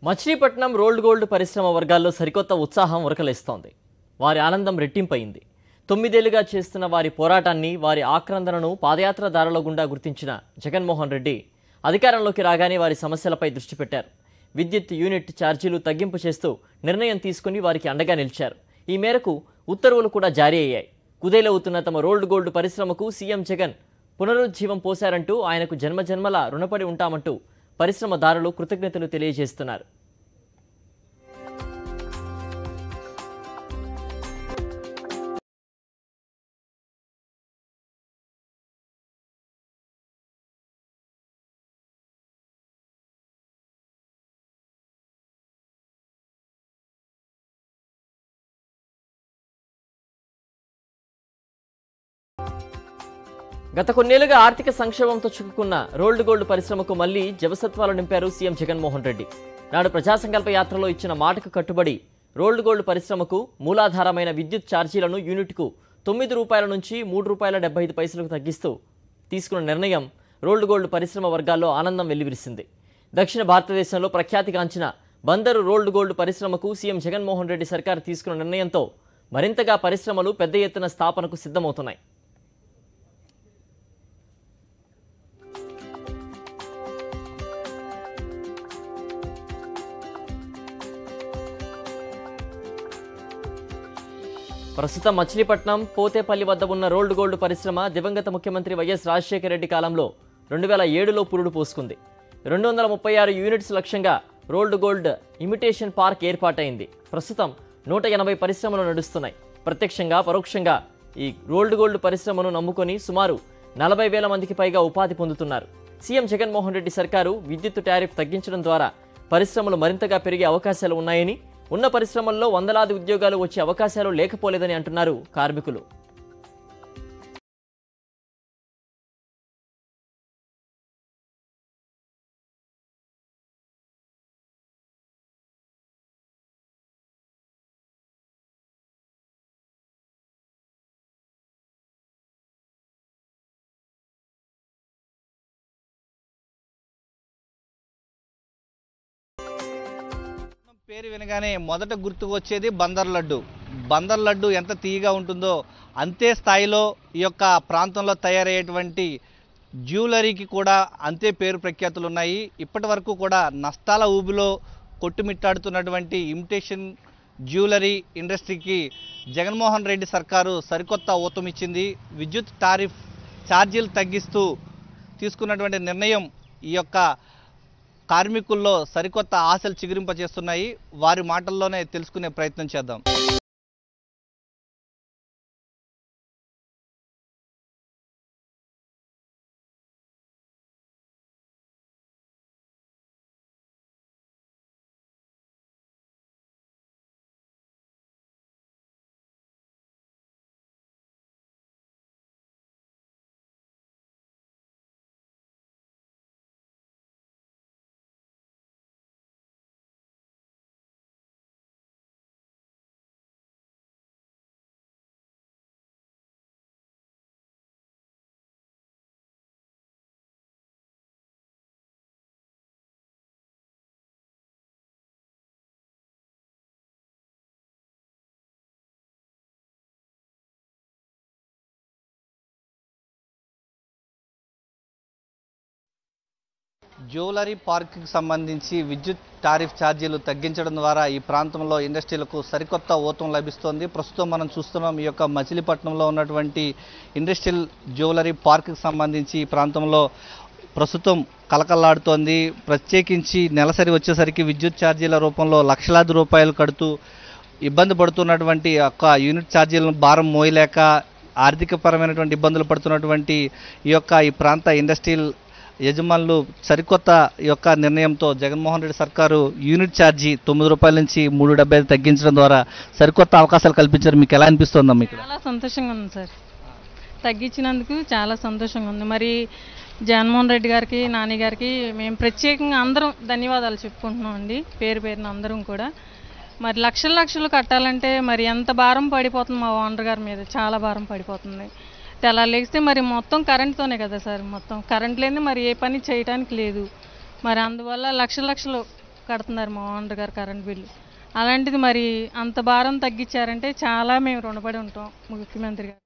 Machilipatnam rolled gold పరిశ్రమ వర్గాల్లో సరికొత్త ఉత్సాహం ఉరకలేస్తోంది. వారి ఆనందం రెట్టింపయింది. 9 ఏళ్లుగా చేస్తున్న వారి పోరాటాన్ని, వారి ఆక్రందనను పాదయాత్ర దారుల గుండా గుర్తించిన జగన్మోహన్ రెడ్డి అధికారంలోకి రాగానే వారి సమస్యలపై దృష్టి పెట్టారు. విద్యుత్ యూనిట్ ఛార్జీలు తగ్గింపు చేస్తూ నిర్ణయం తీసుకుని వారికి అండగా నిలిచారు. ఈ మేరకు ఉత్తర్వులు కూడా జారీ అయ్యాయి. కుదేలవుతున్న తమ రోల్డ్ గోల్డ్ పరిశ్రమకు సీఎం జగన్ పునరుజ్జీవం పోశారంటూ ఆయనకు జన్మజన్మల రుణపడి ఉంటామంటూ పరిశ్రమదారులు కృతజ్ఞతలు తెలియజేస్తున్నారు. గత కొన్నేళ్లుగా ఆర్థిక సంక్షోభంతో చిక్కుకున్న రోల్డ్ గోల్డ్ పరిశ్రమకు మళ్లీ జవసత్వాలు నింపారు సీఎం జగన్మోహన్ రెడ్డి. నాడు ప్రజా సంకల్ప యాత్రలో ఇచ్చిన మాటకు కట్టుబడి రోల్డ్ గోల్డ్ పరిశ్రమకు మూలాధారమైన విద్యుత్ ఛార్జీలను యూనిట్కు ₹9 నుంచి ₹3.75 తగ్గిస్తూ తీసుకున్న నిర్ణయం రోల్డ్ గోల్డ్ పరిశ్రమ వర్గాల్లో ఆనందం వెల్లివిరిసింది. దక్షిణ భారతదేశంలో ప్రఖ్యాతిగాంచిన బందరు రోల్డ్ గోల్డ్ పరిశ్రమకు సీఎం జగన్మోహన్ రెడ్డి సర్కారు తీసుకున్న నిర్ణయంతో మరింతగా పరిశ్రమలు పెద్ద ఎత్తున స్థాపనకు సిద్ధమవుతున్నాయి. ప్రస్తుతం మచిలీపట్నం పోతేపల్లి వద్ద ఉన్న రోల్డ్ గోల్డ్ పరిశ్రమ దివంగత ముఖ్యమంత్రి వైఎస్ రాజశేఖర రెడ్డి కాలంలో 2007లో పురుడు పోసుకుంది. 236 యూనిట్స్ లక్ష్యంగా రోల్డ్ గోల్డ్ ఇమిటేషన్ పార్క్ ఏర్పాటైంది. ప్రస్తుతం 180 పరిశ్రమలు నడుస్తున్నాయి. ప్రత్యక్షంగా పరోక్షంగా ఈ రోల్డ్ గోల్డ్ పరిశ్రమను నమ్ముకొని సుమారు 40,000 మందికి పైగా ఉపాధి పొందుతున్నారు. సీఎం జగన్మోహన్ రెడ్డి సర్కారు విద్యుత్ టారిఫ్ తగ్గించడం ద్వారా పరిశ్రమలు మరింతగా పెరిగే అవకాశాలు ఉన్నాయని, ఉన్న పరిశ్రమల్లో వందలాది ఉద్యోగాలు వచ్చే అవకాశాలు లేకపోలేదని అంటున్నారు కార్మికులు. పేరు వినగానే మొదట గుర్తుకు వచ్చేది బందర్ లడ్డు. బందర్ లడ్డు ఎంత తీయగా ఉంటుందో అంతే స్థాయిలో ఈ యొక్క ప్రాంతంలో తయారయ్యేటువంటి జ్యువెలరీకి కూడా అంతే పేరు ప్రఖ్యాతులు ఉన్నాయి. ఇప్పటి వరకు కూడా నష్టాల ఊబిలో కొట్టుమిట్టాడుతున్నటువంటి ఇమిటేషన్ జ్యువెలరీ ఇండస్ట్రీకి జగన్మోహన్ రెడ్డి సర్కారు సరికొత్త ఊతమిచ్చింది. విద్యుత్ టారిఫ్ ఛార్జీలు తగ్గిస్తూ తీసుకున్నటువంటి నిర్ణయం ఈ యొక్క కార్మికుల్లో సరికొత్త ఆశలు చిగురింపజేస్తున్నాయి. వారి మాటల్లోనే తెలుసుకునే ప్రయత్నం చేద్దాం. జ్యువెలరీ పార్క్కి సంబంధించి విద్యుత్ టారిఫ్ ఛార్జీలు తగ్గించడం ద్వారా ఈ ప్రాంతంలో ఇండస్ట్రీలకు సరికొత్త ఊతం లభిస్తోంది. ప్రస్తుతం మనం చూస్తున్నాం ఈ యొక్క మచిలీపట్నంలో ఉన్నటువంటి ఇండస్ట్రియల్ జ్యువెలరీ పార్క్కి సంబంధించి ఈ ప్రాంతంలో ప్రస్తుతం కలకల్లాడుతోంది. ప్రత్యేకించి నెలసరి వచ్చేసరికి విద్యుత్ ఛార్జీల రూపంలో లక్షలాది రూపాయలు కడుతూ ఇబ్బంది పడుతున్నటువంటి యొక్క యూనిట్ ఛార్జీలను భారం మోయలేక ఆర్థికపరమైనటువంటి ఇబ్బందులు పడుతున్నటువంటి ఈ ప్రాంత ఇండస్ట్రియల్ యజమానులు సరికొత్త యొక్క నిర్ణయంతో జగన్మోహన్ రెడ్డి సర్కారు యూనిట్ ఛార్జీ ₹9 నుంచి ₹3.75 తగ్గించడం ద్వారా సరికొత్త అవకాశాలు కల్పించారు. మీకు ఎలా అనిపిస్తుందా? మీకు చాలా సంతోషంగా ఉంది సార్, తగ్గించినందుకు చాలా సంతోషంగా ఉంది. మరి జగన్మోహన్ రెడ్డి గారికి, నాని గారికి మేము ప్రత్యేకంగా అందరం ధన్యవాదాలు చెప్పుకుంటున్నాం అండి, పేరు పేరున అందరం కూడా. మరి లక్షలు కట్టాలంటే మరి ఎంత భారం పడిపోతుంది మా ఓనర్ గారి మీద, చాలా భారం పడిపోతుంది. తెల్లారి లేస్తే మరి మొత్తం కరెంట్తోనే కదా సార్, మొత్తం కరెంట్ లేని మరి ఏ పని చేయడానికి లేదు. మరి అందువల్ల లక్షలు కడుతున్నారు మా ఓనర్ గారు కరెంట్ బిల్లు. అలాంటిది మరి అంత భారం తగ్గించారంటే చాలా మేము రుణపడి ఉంటాం ముఖ్యమంత్రి గారు.